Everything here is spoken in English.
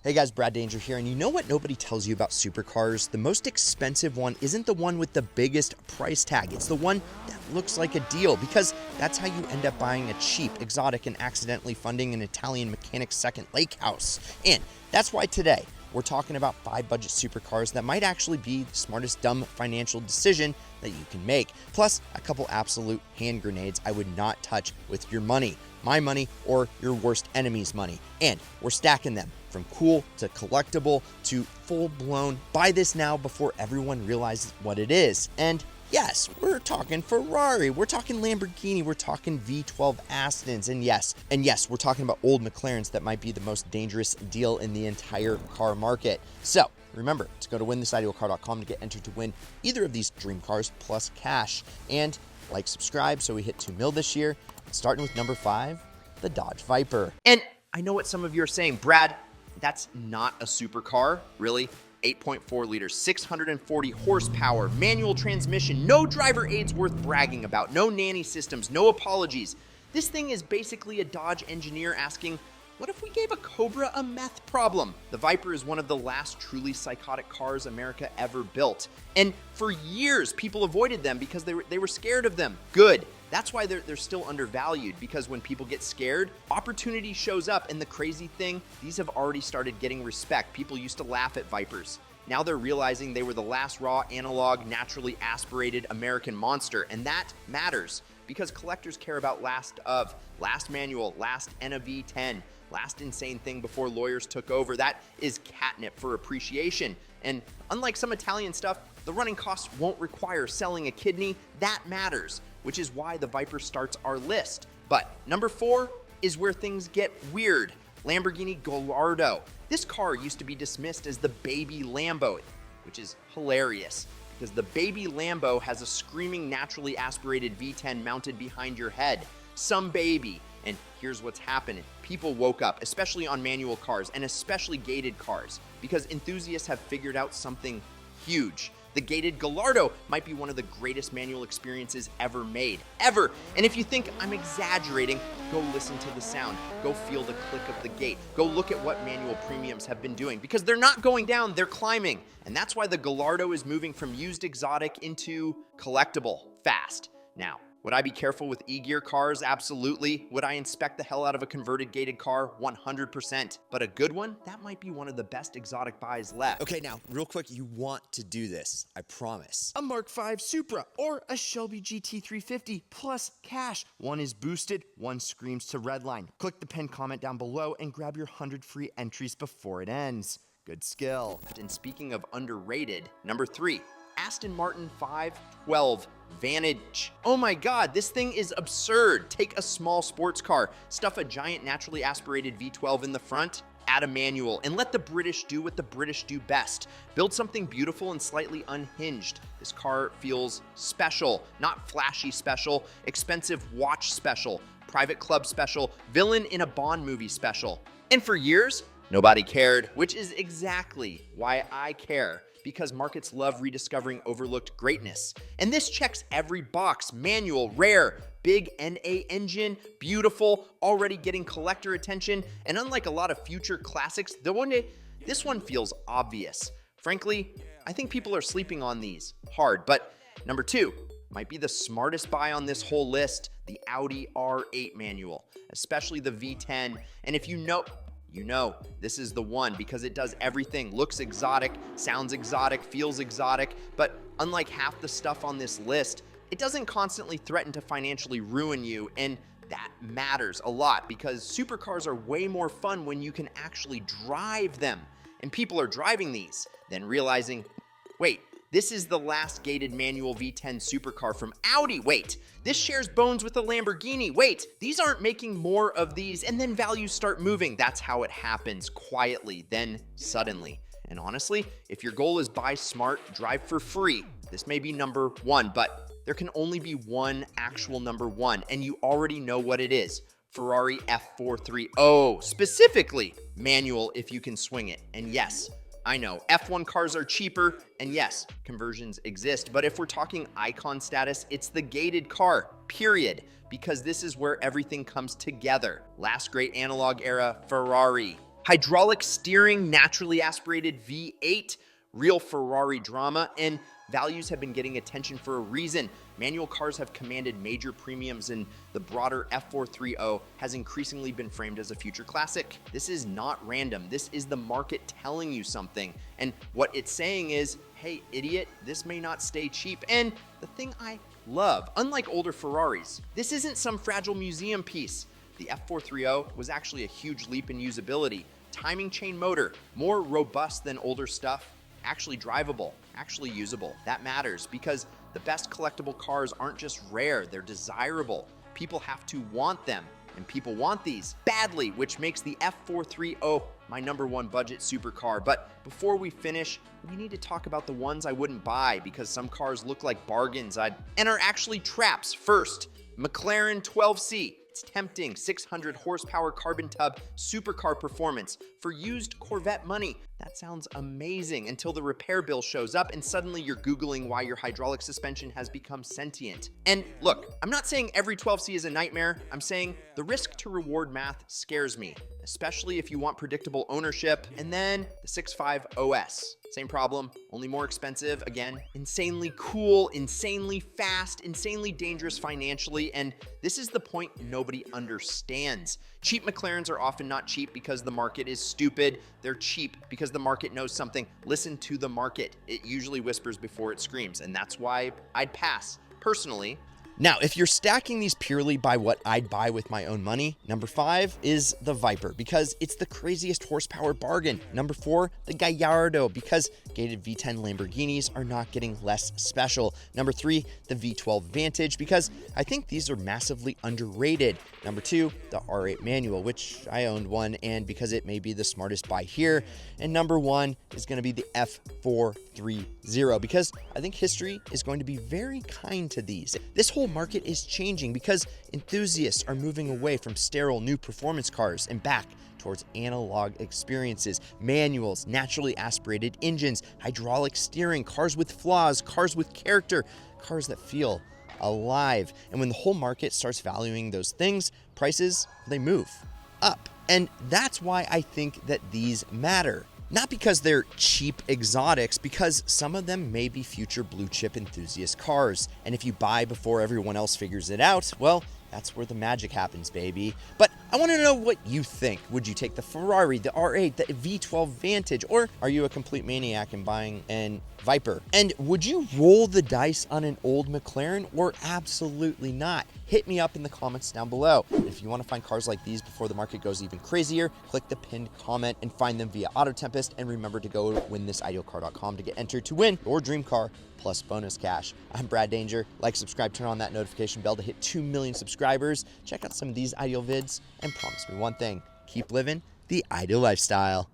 Hey guys, Brad Danger here, and you know what nobody tells you about supercars? The most expensive one isn't the one with the biggest price tag. It's the one that looks like a deal, because that's how you end up buying a cheap, exotic, and accidentally funding an Italian mechanic's second lake house. And that's why today we're talking about 5 budget supercars that might actually be the smartest dumb financial decision that you can make. Plus, a couple absolute hand grenades I would not touch with your money. My money or your worst enemy's money. And we're stacking them from cool to collectible to full-blown buy this now before everyone realizes what it is. And yes, we're talking Ferrari, we're talking Lamborghini, we're talking V12 Astons, and yes, we're talking about old McLarens that might be the most dangerous deal in the entire car market. So remember to go to winthisIdealCar.com to get entered to win either of these dream cars plus cash. And like, subscribe so we hit 2 mil this year. Starting with number 5, the Dodge Viper. And I know what some of you are saying, Brad, that's not a supercar, really? 8.4 liters, 640 horsepower, manual transmission, no driver aids worth bragging about, no nanny systems, no apologies. This thing is basically a Dodge engineer asking, what if we gave a Cobra a meth problem? The Viper is one of the last truly psychotic cars America ever built. And for years, people avoided them because they were scared of them. Good. That's why they're still undervalued, because when people get scared, opportunity shows up. And the crazy thing, these have already started getting respect. People used to laugh at Vipers. Now they're realizing they were the last raw, analog, naturally aspirated American monster. And that matters, because collectors care about last manual, last NV 10, last insane thing before lawyers took over. That is catnip for appreciation. And unlike some Italian stuff, the running costs won't require selling a kidney. That matters, which is why the Viper starts our list. But number 4 is where things get weird. Lamborghini Gallardo. This car used to be dismissed as the baby Lambo, which is hilarious, because the baby Lambo has a screaming, naturally aspirated V10 mounted behind your head. Some baby. And here's what's happening. People woke up, especially on manual cars and especially gated cars, because enthusiasts have figured out something huge. The gated Gallardo might be one of the greatest manual experiences ever made. Ever! And if you think I'm exaggerating, go listen to the sound. Go feel the click of the gate. Go look at what manual premiums have been doing, because they're not going down, they're climbing. And that's why the Gallardo is moving from used exotic into collectible fast. Now, would I be careful with E-Gear cars? Absolutely. Would I inspect the hell out of a converted gated car? 100%. But a good one? That might be one of the best exotic buys left. Okay, now, real quick, you want to do this. I promise. A Mark V Supra or a Shelby GT350 plus cash. One is boosted, one screams to redline. Click the pinned comment down below and grab your 100 free entries before it ends. Good skill. And speaking of underrated, number 3, Aston Martin V12 Vantage. Oh my God, this thing is absurd. Take a small sports car, stuff a giant naturally aspirated V12 in the front, add a manual, and let the British do what the British do best. Build something beautiful and slightly unhinged. This car feels special, not flashy special, expensive watch special, private club special, villain in a Bond movie special. And for years, nobody cared, which is exactly why I care. Because markets love rediscovering overlooked greatness. And this checks every box. Manual, rare, big NA engine, beautiful, already getting collector attention. And unlike a lot of future classics, this one feels obvious. Frankly, I think people are sleeping on these hard. But number 2 might be the smartest buy on this whole list, the Audi R8 manual, especially the V10. And if you know this is the one, because it does everything. Looks exotic, sounds exotic, feels exotic, but unlike half the stuff on this list, it doesn't constantly threaten to financially ruin you, and that matters a lot, because supercars are way more fun when you can actually drive them. And people are driving these, then realizing, wait, this is the last gated manual V10 supercar from Audi. Wait, this shares bones with the Lamborghini. Wait, these aren't making more of these, and then values start moving. That's how it happens, quietly, then suddenly. And honestly, if your goal is buy smart, drive for free, this may be number 1, but there can only be one actual number 1, and you already know what it is. Ferrari F430, specifically manual if you can swing it. And yes, I know, F1 cars are cheaper, and yes, conversions exist, but if we're talking icon status, it's the gated car, period, because this is where everything comes together. Last great analog era, Ferrari. hydraulic steering, naturally aspirated V8, real Ferrari drama, and values have been getting attention for a reason. Manual cars have commanded major premiums, and the broader F430 has increasingly been framed as a future classic. This is not random. This is the market telling you something. And what it's saying is, hey, idiot, this may not stay cheap. And the thing I love, unlike older Ferraris, this isn't some fragile museum piece. The F430 was actually a huge leap in usability. Timing chain motor, more robust than older stuff, actually drivable, actually usable. That matters because the best collectible cars aren't just rare, they're desirable. People have to want them, and people want these badly, which makes the F430 my #1 budget supercar. But before we finish, we need to talk about the ones I wouldn't buy because some cars look like bargains and are actually traps. First, McLaren 12C. It's tempting, 600 horsepower carbon tub supercar performance for used Corvette money. That sounds amazing until the repair bill shows up and suddenly you're Googling why your hydraulic suspension has become sentient. And look, I'm not saying every 12C is a nightmare. I'm saying the risk to reward math scares me, especially if you want predictable ownership. And then the 6.5 OS. Same problem, only more expensive, again, insanely cool, insanely fast, insanely dangerous financially, and this is the point nobody understands. Cheap McLarens are often not cheap because the market is stupid. They're cheap because the market knows something. Listen to the market. It usually whispers before it screams, and that's why I'd pass, personally. Now, if you're stacking these purely by what I'd buy with my own money, #5 is the Viper because it's the craziest horsepower bargain. #4, the Gallardo because gated V10 Lamborghinis are not getting less special. #3, the V12 Vantage because I think these are massively underrated. #2, the R8 manual, which I owned one and because it may be the smartest buy here. And #1 is going to be the F430 because I think history is going to be very kind to these. This whole market is changing because enthusiasts are moving away from sterile new performance cars and back towards analog experiences, manuals, naturally aspirated engines, hydraulic steering, cars with flaws, cars with character, cars that feel alive. And when the whole market starts valuing those things, prices, they move up. And that's why I think that these matter. Not because they're cheap exotics, because some of them may be future blue chip enthusiast cars. And if you buy before everyone else figures it out, well, that's where the magic happens, baby. But I want to know what you think. Would you take the Ferrari, the R8, the V12 Vantage, or are you a complete maniac in buying an Viper? And would you roll the dice on an old McLaren or absolutely not? Hit me up in the comments down below. And if you want to find cars like these before the market goes even crazier, click the pinned comment and find them via Auto Tempest. And remember to go to winthisIdealCar.com to get entered to win your dream car plus bonus cash. I'm Brad Danger. Like, subscribe, turn on that notification bell to hit 2 million subscribers. Check out some of these Ideal vids and promise me one thing: keep living the Ideal lifestyle.